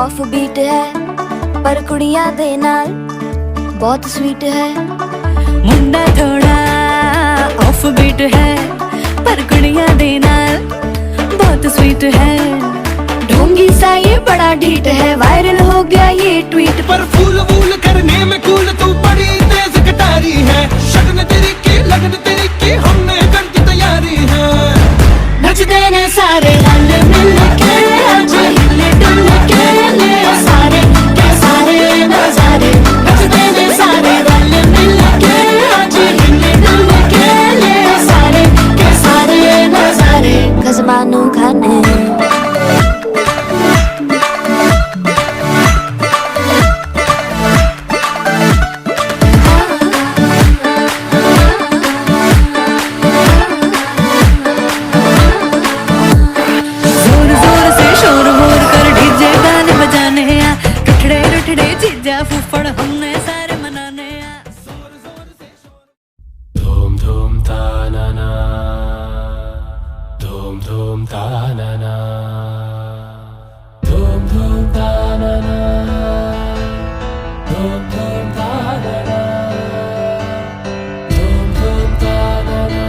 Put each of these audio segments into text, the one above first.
Off beat है पर कुड़ियां दे नाल बहुत स्वीट है। मुंडा थोड़ा ऑफ बीट है पर कुड़ियां दे नाल बहुत स्वीट है। ढोंगी सा ये बड़ा ढीठ है, वायरल हो गया ये ट्वीट पर फूल वूल करने में कूल तू बड़ी तेज कटारी है। शगन तेरी की लगन तेरी की हमने कर दी तैयारी है। नचते ने सारे रल मिल के आज हिले डुल के ले सारे के सारे नजारे। नचते ने सारे रल मिल के आज हिले डुल के ले सारे के सारे नजारे। खजमानू खाने फुफड़ हमने सारे मनाने। धूम धूम ताना ना, धूम धूम ताना ना, धूम धूम ताना ना, धूम धूम ताना ना, धूम धूम ताना ना।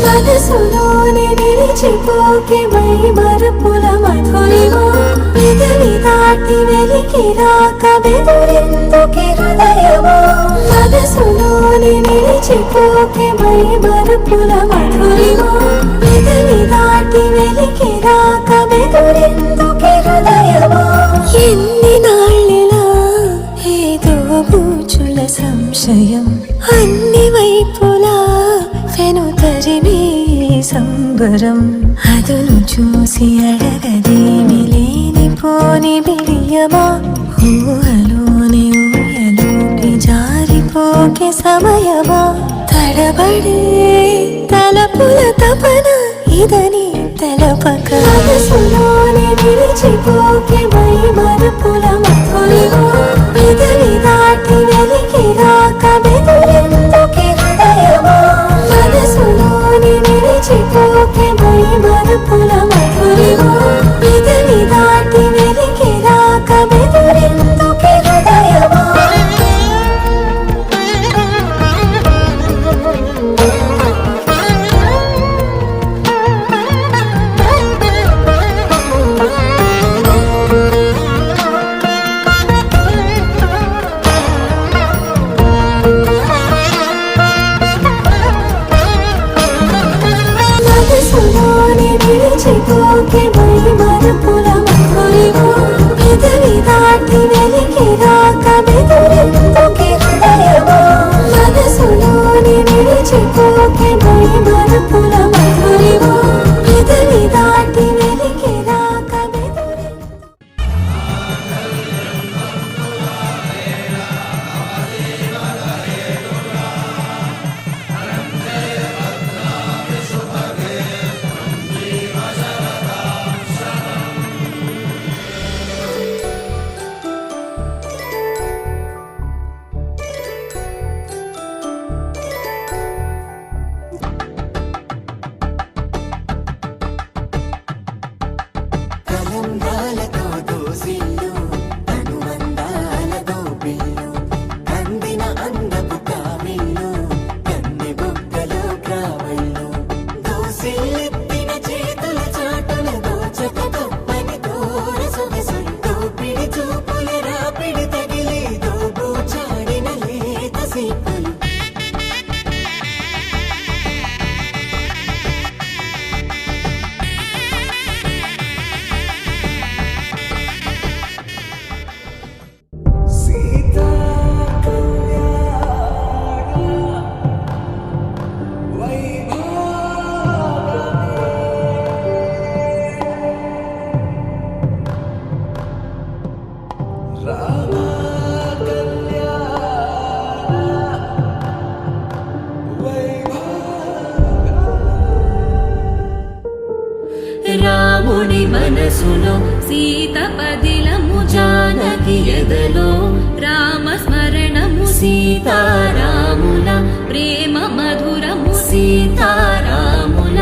మనసులోనే నిలిచిపోకే మై మరపుల మధురిమా పెదవి దాటి వెలికి రాక బెదురెందుకే హృదయమా। మనసులోనే నిలిచిపోకే మై మరపుల మధురిమా పెదవి దాటి వెలికి రాక బెదురెందుకే హృదయమా। ఎన్ని నాళ్ళిలా ఏదో బూచుల సంశయం అన్ని వైపులా వెనుతరిమే సంబరం అదును చూసి అడగదేమి లేనిపోని బిడియమా। ఊహలోని ఊయలోకి జారిపోకే సమయమా తడబడే తలపుల తపన ఇదని తెలపక మనసులోనే నిలిచిపోకే మై మరపుల మధురిమా పెదవి దాటి వెలికి రాక బెదురెందుకే హృదయమా। మనసులోనే నిలిచిపోకే మై మరపుల మధురిమా పెదవి దాటి వెలికి రాక బెదురెందుకే హృదయమా। మనసులోనే నిలిచిపోకే మై మరపుల మధురిమా పెదవి దాటి వెలికి రాక బెదురెందుకే హృదయమా। మనసులోనే నిలిచిపోకే మై మరపుల మధురిమా పెదవి దాటి వెలికి రాక బెదురెందుకే కలంగాలతో దోసిల్లు అనుబంధాలతో పిల్లు అందిన అందపు కావిల్లు కన్నె బుగ్గలో క్రావెల్లు దోసిల్లెత్తిన చేతుల చాటున దోచక తప్పని దూర సొగసులు దోపిడి చూపుల రాపిడి తగిలి దోబూచాడిన లేత సీపులు రాముని మనసులో సీత పదిలము జానకి ఎదలో రామ స్మరణము సీతారాముల ప్రేమ మధురము సీతారాముల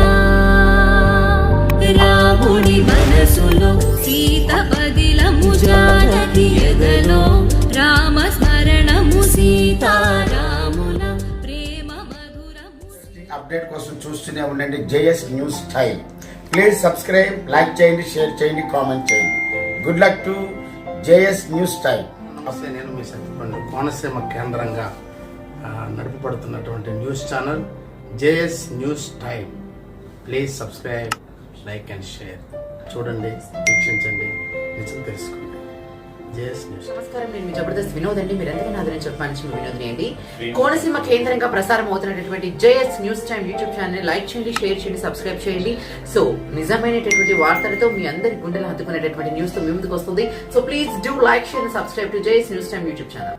రాముని మనసులో సీత పదిలము జానకి ఎదలో రామ స్మరణము సీతారాముల ప్రేమ మధురము. అప్డేట్ కోసం చూస్తూనే ఉండండి JS news time. Please subscribe, like చేయండి, షేర్ చేయండి, కామెంట్ చేయండి. Good luck to JS news time. నమస్తే, నేను మీ సత్యపండు. కోనసీమ కేంద్రంగా నడుపబడుతున్నటువంటి news channel JS news time. Please subscribe, like and share. చూడండి, వీక్షించండి, నిజం తెలుసుకోండి. JS news. నమస్కారం, నేను మీ జబర్దస్త్ వినోద్ అండి. మీరందరికీ నాదని చెప్పాను మీ వినోద్ని అండి. కోనసీమ కేంద్రంగా ప్రసారం అవుతున్నటువంటి JS news time YouTube channel like చేయండి, షేర్ చేయండి, సబ్స్క్రైబ్ చేయండి. సో నిజమైనటువంటి వార్తలతో మీ అందరి గుండెలు హత్తుకునేటటువంటి న్యూస్ తో మీ ముందుకు వస్తుంది. So please do like, share, subscribe to JS news time YouTube channel.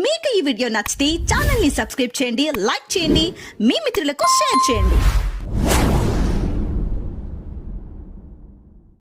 మీకు ఈ వీడియో నచ్చితే ఛానల్ ని సబ్స్క్రైబ్ చేయండి, లైక్ చేయండి, మీ మిత్రులకు షేర్ చేయండి.